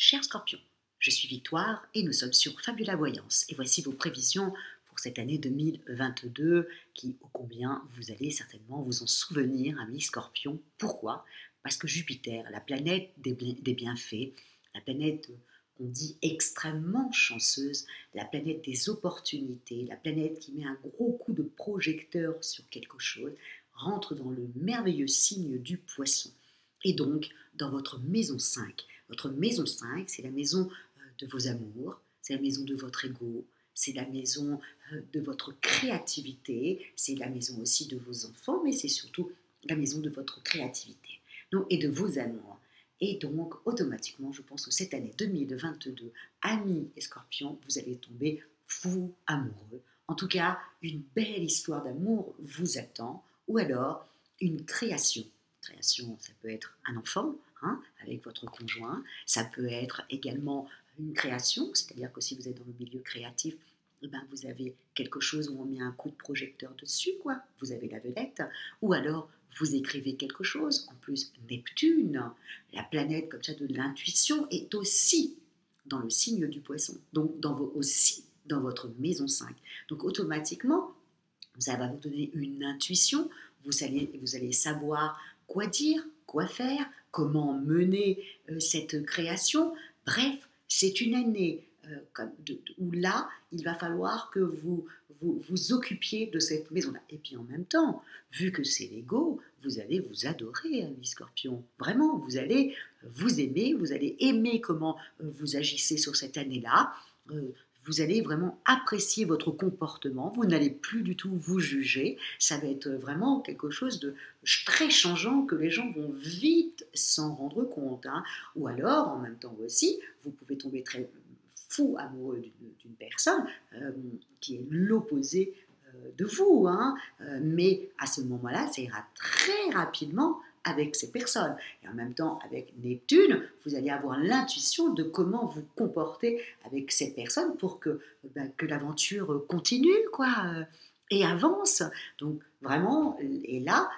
Cher Scorpion, je suis Victoire et nous sommes sur Fabula Voyance. Et voici vos prévisions pour cette année 2022 qui, ô combien, vous allez certainement vous en souvenir, amis Scorpion. Pourquoi? Parce que Jupiter, la planète des bienfaits, la planète qu'on dit extrêmement chanceuse, la planète des opportunités, la planète qui met un gros coup de projecteur sur quelque chose, rentre dans le merveilleux signe du Poisson. Et donc, dans votre maison 5. Votre maison 5, c'est la maison de vos amours, c'est la maison de votre ego, c'est la maison de votre créativité, c'est la maison aussi de vos enfants, mais c'est surtout la maison de votre créativité et de vos amours. Et donc, automatiquement, je pense que cette année 2022, amis et scorpions, vous allez tomber fou amoureux. En tout cas, une belle histoire d'amour vous attend, ou alors une création. Création, ça peut être un enfant, avec votre conjoint, ça peut être également une création, c'est-à-dire que si vous êtes dans le milieu créatif, vous avez quelque chose où on met un coup de projecteur dessus, quoi. Vous avez la vedette, ou alors vous écrivez quelque chose. En plus, Neptune, la planète comme ça de l'intuition, est aussi dans le signe du Poisson, donc aussi dans votre maison 5. Donc automatiquement, ça va vous donner une intuition, vous allez savoir quoi dire, quoi faire, comment mener cette création. Bref, c'est une année où là, il va falloir que vous occupiez de cette maison-là. Et puis en même temps, vu que c'est l'ego, vous allez vous adorer, amis Scorpion. Vraiment, vous allez vous aimer, vous allez aimer comment vous agissez sur cette année-là. Vous allez vraiment apprécier votre comportement, vous n'allez plus du tout vous juger, ça va être vraiment quelque chose de très changeant que les gens vont vite s'en rendre compte. Ou alors, en même temps aussi, vous pouvez tomber très fou amoureux d'une personne qui est l'opposé de vous, mais à ce moment-là, ça ira très rapidement avec ces personnes. Et en même temps, avec Neptune, vous allez avoir l'intuition de comment vous comporter avec cette personne pour que l'aventure continue, et avance. Donc vraiment, et là,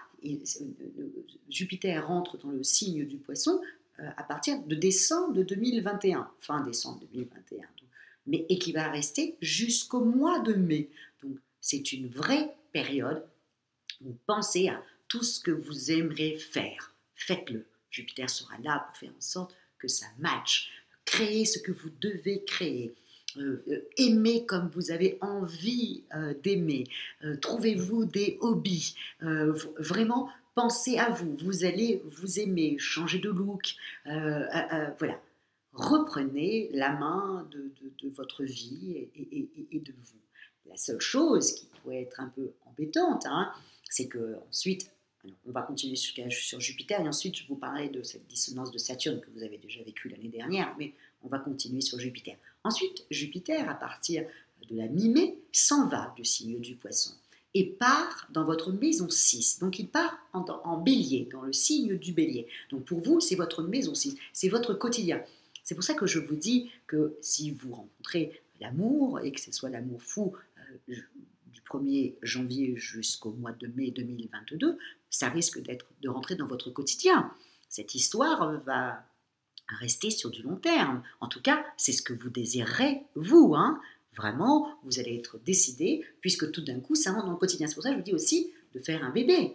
Jupiter rentre dans le signe du Poisson à partir de décembre 2021, fin décembre 2021, et qui va rester jusqu'au mois de mai. Donc c'est une vraie période où pensez à tout ce que vous aimeriez faire. Faites-le. Jupiter sera là pour faire en sorte que ça matche. Créez ce que vous devez créer. Aimez comme vous avez envie d'aimer. Trouvez-vous des hobbies. Vraiment, pensez à vous. Vous allez vous aimer, changer de look. Voilà. Reprenez la main de votre vie et de vous. La seule chose qui pourrait être un peu embêtante, c'est que ensuite, on va continuer sur Jupiter et ensuite je vous parlerai de cette dissonance de Saturne que vous avez déjà vécue l'année dernière, mais on va continuer sur Jupiter. Ensuite, Jupiter, à partir de la mi-mai, s'en va du signe du Poisson et part dans votre maison 6. Donc il part en bélier, dans le signe du bélier. Donc pour vous, c'est votre maison 6, c'est votre quotidien. C'est pour ça que je vous dis que si vous rencontrez l'amour, et que ce soit l'amour fou du 1er janvier jusqu'au mois de mai 2022, ça risque de rentrer dans votre quotidien. Cette histoire va rester sur du long terme. En tout cas, c'est ce que vous désirez, vous. Vraiment, vous allez être décidé, puisque tout d'un coup, ça rentre dans le quotidien. C'est pour ça que je vous dis aussi de faire un bébé.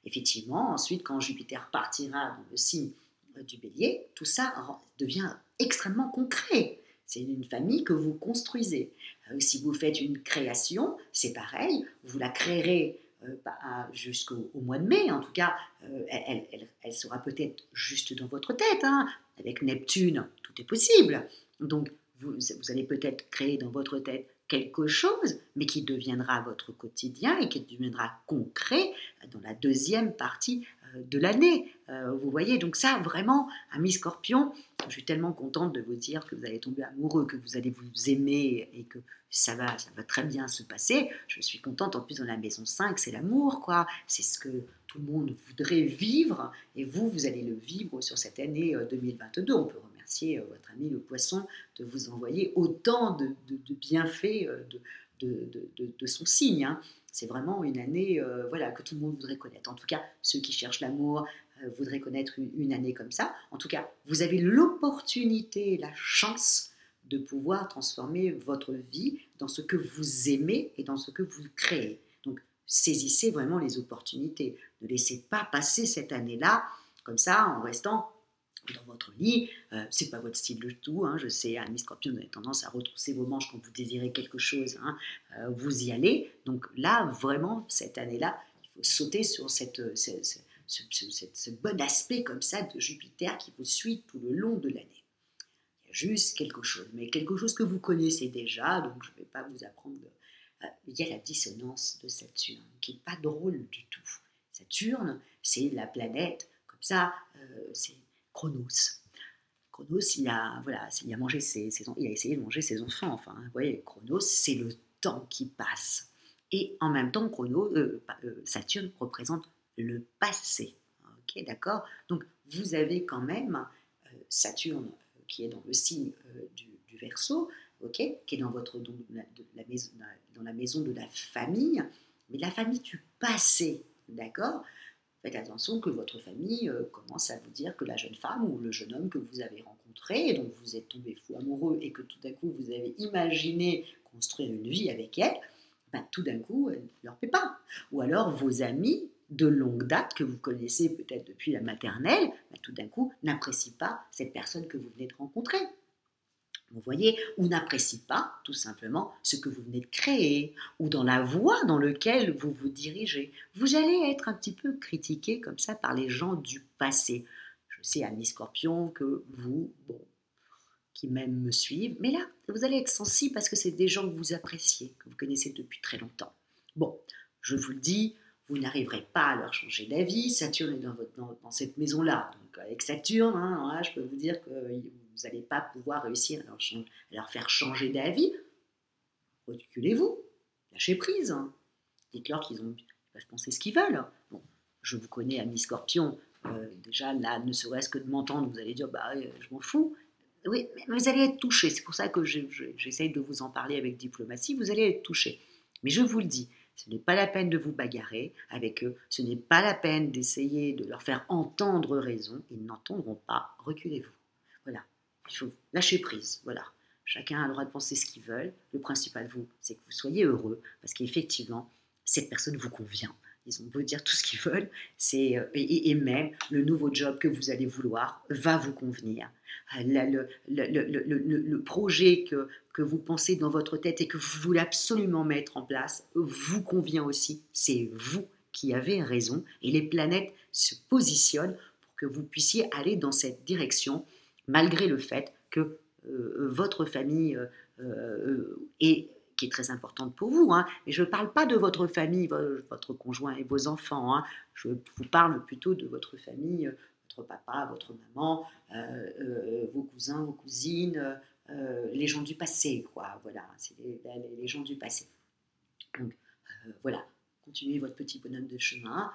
Effectivement, ensuite, quand Jupiter partira dans le signe du bélier, tout ça devient extrêmement concret. C'est une famille que vous construisez. Si vous faites une création, c'est pareil, vous la créerez jusqu'au mois de mai. En tout cas, elle sera peut-être juste dans votre tête. Avec Neptune, tout est possible. Donc, vous allez peut-être créer dans votre tête quelque chose, mais qui deviendra votre quotidien et qui deviendra concret dans la deuxième partie de l'année. Vous voyez, donc ça, vraiment, amis Scorpion, je suis tellement contente de vous dire que vous allez tomber amoureux, que vous allez vous aimer et que ça va très bien se passer. Je suis contente, en plus dans la maison 5, c'est l'amour, c'est ce que tout le monde voudrait vivre et vous allez le vivre sur cette année 2022. On peut remercier votre ami le Poisson de vous envoyer autant de bienfaits de son signe. C'est vraiment une année que tout le monde voudrait connaître. En tout cas, ceux qui cherchent l'amour, voudrait connaître une année comme ça. En tout cas, vous avez l'opportunité, la chance de pouvoir transformer votre vie dans ce que vous aimez et dans ce que vous créez. Donc, saisissez vraiment les opportunités. Ne laissez pas passer cette année-là comme ça en restant dans votre lit. C'est pas votre style du tout, hein, je sais, Miss Scorpion, vous avez tendance à retrousser vos manches quand vous désirez quelque chose, hein, vous y allez. Donc là, vraiment, cette année-là, il faut sauter sur ce bon aspect comme ça de Jupiter qui vous suit tout le long de l'année. Il y a juste quelque chose, mais quelque chose que vous connaissez déjà, donc je ne vais pas vous apprendre. Il y a la dissonance de Saturne, qui n'est pas drôle du tout. Saturne, c'est la planète, comme ça, c'est Chronos. Chronos, il a essayé de manger ses enfants. Enfin, vous voyez, Chronos, c'est le temps qui passe. Et en même temps, Saturne représente le passé. Ok, d'accord. Donc, vous avez quand même Saturne qui est dans le signe du Verseau, ok, qui est dans la maison de la famille, mais la famille du passé, d'accord. Faites attention que votre famille commence à vous dire que la jeune femme ou le jeune homme que vous avez rencontré, dont vous êtes tombé fou amoureux et que tout d'un coup vous avez imaginé construire une vie avec elle, ben, tout d'un coup elle ne leur plaît pas. Ou alors vos amis de longue date que vous connaissez peut-être depuis la maternelle, ben, tout d'un coup n'apprécient pas cette personne que vous venez de rencontrer. Vous voyez, ou n'apprécie pas tout simplement ce que vous venez de créer, ou dans la voie dans laquelle vous vous dirigez. Vous allez être un petit peu critiqué comme ça par les gens du passé. Je sais, Amis Scorpion, que vous, bon, qui même me suivent, mais là, vous allez être sensible parce que c'est des gens que vous appréciez, que vous connaissez depuis très longtemps. Bon, je vous le dis, vous n'arriverez pas à leur changer d'avis. Saturne est dans cette maison-là. Donc avec Saturne, hein, là, je peux vous dire que vous n'allez pas pouvoir réussir à leur faire changer d'avis. Reculez-vous, lâchez prise. Hein. Dites-leur qu'ils peuvent penser ce qu'ils veulent. Bon, je vous connais, Amis Scorpion. Déjà, là, ne serait-ce que de m'entendre, vous allez dire, bah, je m'en fous. Oui, mais vous allez être touché. C'est pour ça que j'essaye de vous en parler avec diplomatie. Vous allez être touché. Mais je vous le dis, ce n'est pas la peine de vous bagarrer avec eux. Ce n'est pas la peine d'essayer de leur faire entendre raison. Ils n'entendront pas. Reculez-vous. Voilà. Il faut lâcher prise. Voilà. Chacun a le droit de penser ce qu'il veut. Le principal, c'est que vous soyez heureux. Parce qu'effectivement, cette personne vous convient. Ils ont beau dire tout ce qu'ils veulent, et même le nouveau job que vous allez vouloir va vous convenir. Le projet que vous pensez dans votre tête et que vous voulez absolument mettre en place vous convient aussi. C'est vous qui avez raison et les planètes se positionnent pour que vous puissiez aller dans cette direction malgré le fait que votre famille est qui est très importante pour vous, hein. Mais je ne parle pas de votre famille, votre conjoint et vos enfants, hein. Je vous parle plutôt de votre famille, votre papa, votre maman, vos cousins, vos cousines, les gens du passé, quoi. Voilà, c'est les gens du passé. Donc, voilà, continuez votre petit bonhomme de chemin.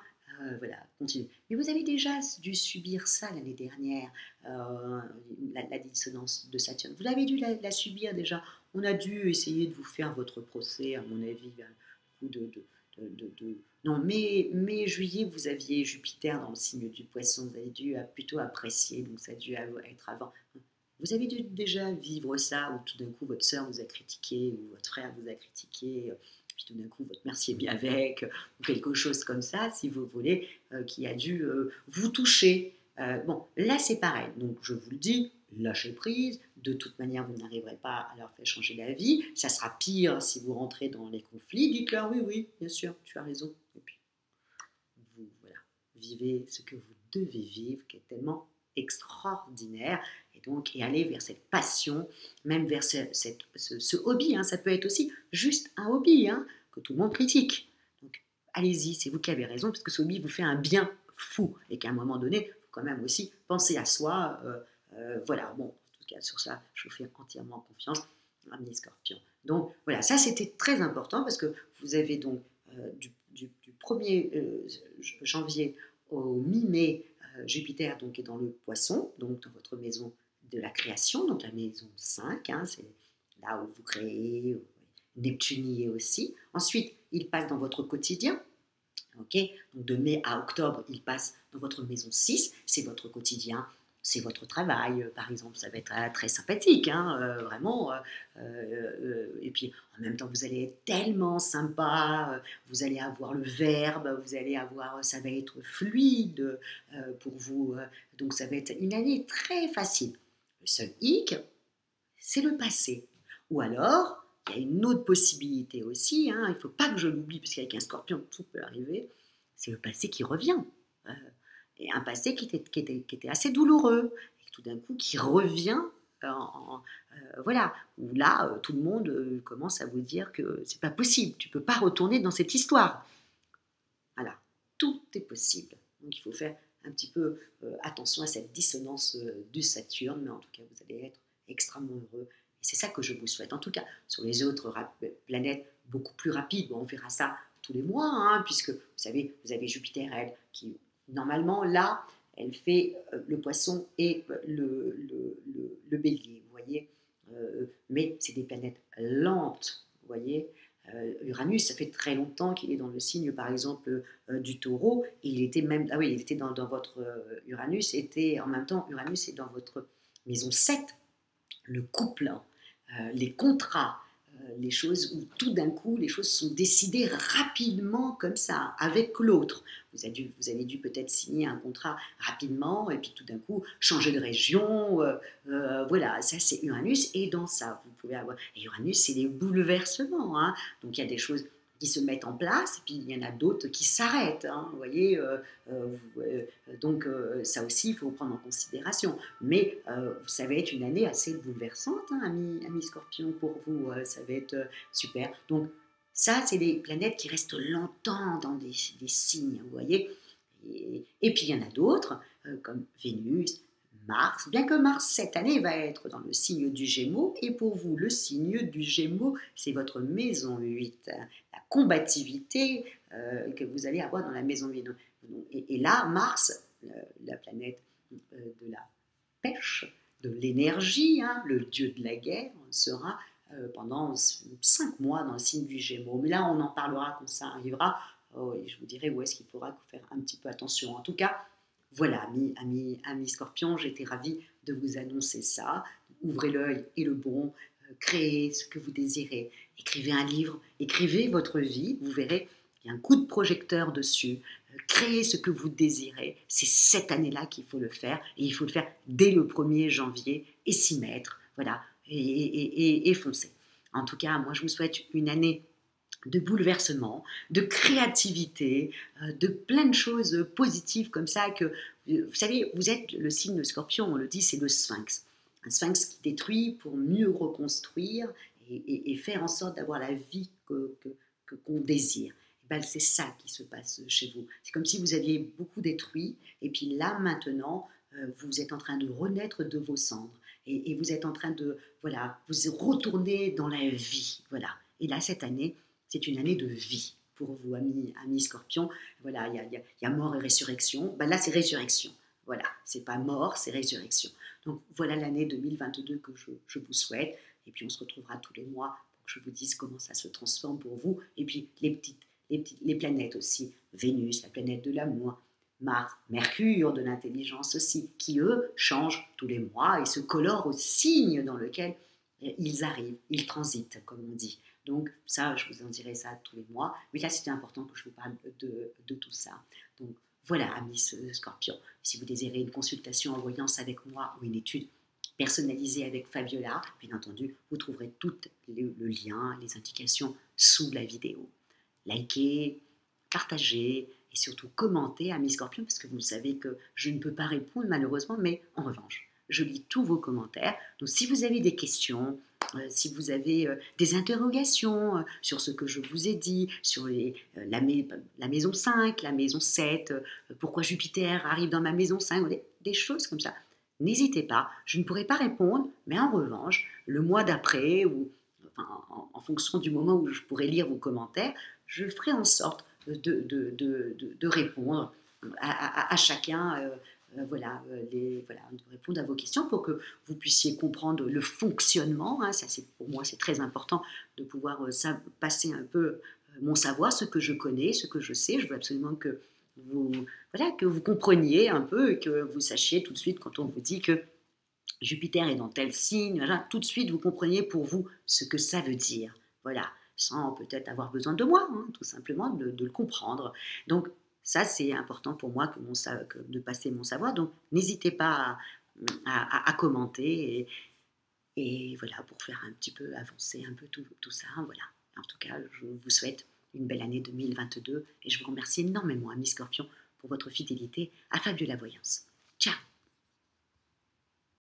Voilà, continuez. Mais vous avez déjà dû subir ça l'année dernière, la dissonance de Saturne. Vous avez dû la subir déjà. On a dû essayer de vous faire votre procès, à mon avis, Non, mai, juillet, vous aviez Jupiter dans le signe du Poisson. Vous avez dû plutôt apprécier, donc ça a dû être avant. Vous avez dû déjà vivre ça, où tout d'un coup votre soeur vous a critiqué, ou votre frère vous a critiqué, puis tout d'un coup votre mère s'y est bien avec, ou quelque chose comme ça, si vous voulez, qui a dû vous toucher. Bon, là c'est pareil, donc je vous le dis, lâchez prise, de toute manière vous n'arriverez pas à leur faire changer d'avis, ça sera pire si vous rentrez dans les conflits, dites-leur oui, bien sûr, tu as raison, et puis vous, voilà, vivez ce que vous devez vivre, qui est tellement extraordinaire, et aller vers cette passion, même vers ce hobby, hein. Ça peut être aussi juste un hobby, hein, que tout le monde critique. Donc allez-y, c'est vous qui avez raison, parce que ce hobby vous fait un bien fou, et qu'à un moment donné, il faut quand même aussi penser à soi. Voilà, bon, en tout cas sur ça, je vous fais entièrement confiance, Amis Scorpion. Donc voilà, ça c'était très important, parce que vous avez donc du 1er janvier au mi-mai, Jupiter donc, est dans le Poisson, donc dans votre maison de la création, donc la maison 5, hein, c'est là où vous créez, Neptune y est aussi. Ensuite, il passe dans votre quotidien, Ok, donc de mai à octobre, il passe dans votre maison 6, c'est votre quotidien, c'est votre travail, par exemple, ça va être très sympathique, hein, vraiment. Et puis en même temps, vous allez être tellement sympa, vous allez avoir le verbe, vous allez avoir, ça va être fluide pour vous, donc ça va être une année très facile. Le seul hic, c'est le passé. Ou alors, il y a une autre possibilité aussi, hein, il ne faut pas que je l'oublie, parce qu'avec un scorpion, tout peut arriver, c'est le passé qui revient. Euh, et un passé qui était assez douloureux, et tout d'un coup qui revient, voilà, où là, tout le monde commence à vous dire que c'est pas possible, tu peux pas retourner dans cette histoire. Voilà, tout est possible. Donc il faut faire un petit peu attention à cette dissonance du Saturne, mais en tout cas, vous allez être extrêmement heureux. Et c'est ça que je vous souhaite. En tout cas, sur les autres planètes, beaucoup plus rapides, bon, on verra ça tous les mois, hein, puisque vous savez, vous avez Jupiter, elle, qui normalement, là, elle fait le poisson et le bélier, vous voyez. Mais c'est des planètes lentes, vous voyez. Uranus, ça fait très longtemps qu'il est dans le signe, par exemple, du taureau. Et il était même, ah oui, il était dans votre Uranus, était en même temps, Uranus est dans votre maison 7, le couple, hein, les contrats, les choses où tout d'un coup les choses sont décidées rapidement comme ça, avec l'autre. Vous avez dû peut-être signer un contrat rapidement et puis tout d'un coup changer de région. Voilà, ça c'est Uranus. Et dans ça, vous pouvez avoir. Et Uranus, c'est des bouleversements, hein. Donc il y a des choses qui se mettent en place, et puis il y en a d'autres qui s'arrêtent. Hein, vous voyez, donc ça aussi, il faut prendre en considération. Mais ça va être une année assez bouleversante, hein, ami Scorpion, pour vous. Ça va être super. Donc ça, c'est des planètes qui restent longtemps dans des signes, vous voyez. Et puis il y en a d'autres, comme Vénus, Mars, bien que Mars cette année va être dans le signe du Gémeaux, et pour vous, le signe du Gémeaux, c'est votre maison 8, la combativité que vous allez avoir dans la maison 8. Et là, Mars, la planète de la pêche, de l'énergie, hein, le dieu de la guerre, sera pendant 5 mois dans le signe du Gémeaux. Mais là, on en parlera quand ça arrivera. Oh, et je vous dirai où est-ce qu'il faudra faire un petit peu attention. En tout cas, voilà, amis Scorpion, j'étais ravie de vous annoncer ça. Ouvrez l'œil et le bon, créez ce que vous désirez. Écrivez un livre, écrivez votre vie, vous verrez, il y a un coup de projecteur dessus. Créez ce que vous désirez. C'est cette année-là qu'il faut le faire. Et il faut le faire dès le 1er janvier et s'y mettre. Voilà, et foncer. En tout cas, moi, je vous souhaite une année de bouleversement, de créativité, de plein de choses positives comme ça que, vous savez, vous êtes le signe de Scorpion, on le dit, c'est le sphinx. Un sphinx qui détruit pour mieux reconstruire et faire en sorte d'avoir la vie qu'on désire. Ben, c'est ça qui se passe chez vous. C'est comme si vous aviez beaucoup détruit et puis là maintenant, vous êtes en train de renaître de vos cendres et vous êtes en train de, voilà, vous retourner dans la vie. Voilà. Et là, cette année, c'est une année de vie pour vous, amis Scorpion. Voilà, il y a mort et résurrection. Ben là, c'est résurrection. Voilà, c'est pas mort, c'est résurrection. Donc voilà l'année 2022 que je vous souhaite. Et puis on se retrouvera tous les mois pour que je vous dise comment ça se transforme pour vous. Et puis les planètes aussi. Vénus, la planète de l'amour. Mars, Mercure, de l'intelligence aussi, qui eux changent tous les mois et se colorent au signe dans lequel ils arrivent, ils transitent, comme on dit. Donc ça, je vous en dirai ça tous les mois. Mais là, c'était important que je vous parle de tout ça. Donc voilà, amis Scorpion, si vous désirez une consultation en voyance avec moi ou une étude personnalisée avec Fabiola, bien entendu, vous trouverez tout le lien, les indications sous la vidéo. Likez, partagez et surtout commentez, amis Scorpion, parce que vous savez que je ne peux pas répondre malheureusement, mais en revanche, je lis tous vos commentaires. Donc si vous avez des questions, si vous avez des interrogations sur ce que je vous ai dit, sur la maison 5, la maison 7, pourquoi Jupiter arrive dans ma maison 5, des choses comme ça, n'hésitez pas. Je ne pourrai pas répondre, mais en revanche, le mois d'après, ou enfin, en fonction du moment où je pourrai lire vos commentaires, je ferai en sorte de répondre à chacun. Voilà, de répondre à vos questions pour que vous puissiez comprendre le fonctionnement. Hein, ça, pour moi, c'est très important de pouvoir passer un peu mon savoir, ce que je connais, ce que je sais. Je veux absolument que vous, voilà, que vous compreniez un peu et que vous sachiez tout de suite quand on vous dit que Jupiter est dans tel signe, voilà, tout de suite vous compreniez pour vous ce que ça veut dire. Voilà, sans peut-être avoir besoin de moi, hein, tout simplement de le comprendre. Donc ça, c'est important pour moi de passer mon savoir. Donc n'hésitez pas à commenter et voilà, pour faire un petit peu avancer un peu tout ça. Voilà. En tout cas, je vous souhaite une belle année 2022 et je vous remercie énormément, Amis Scorpion, pour votre fidélité à Fabiola Voyance. Ciao!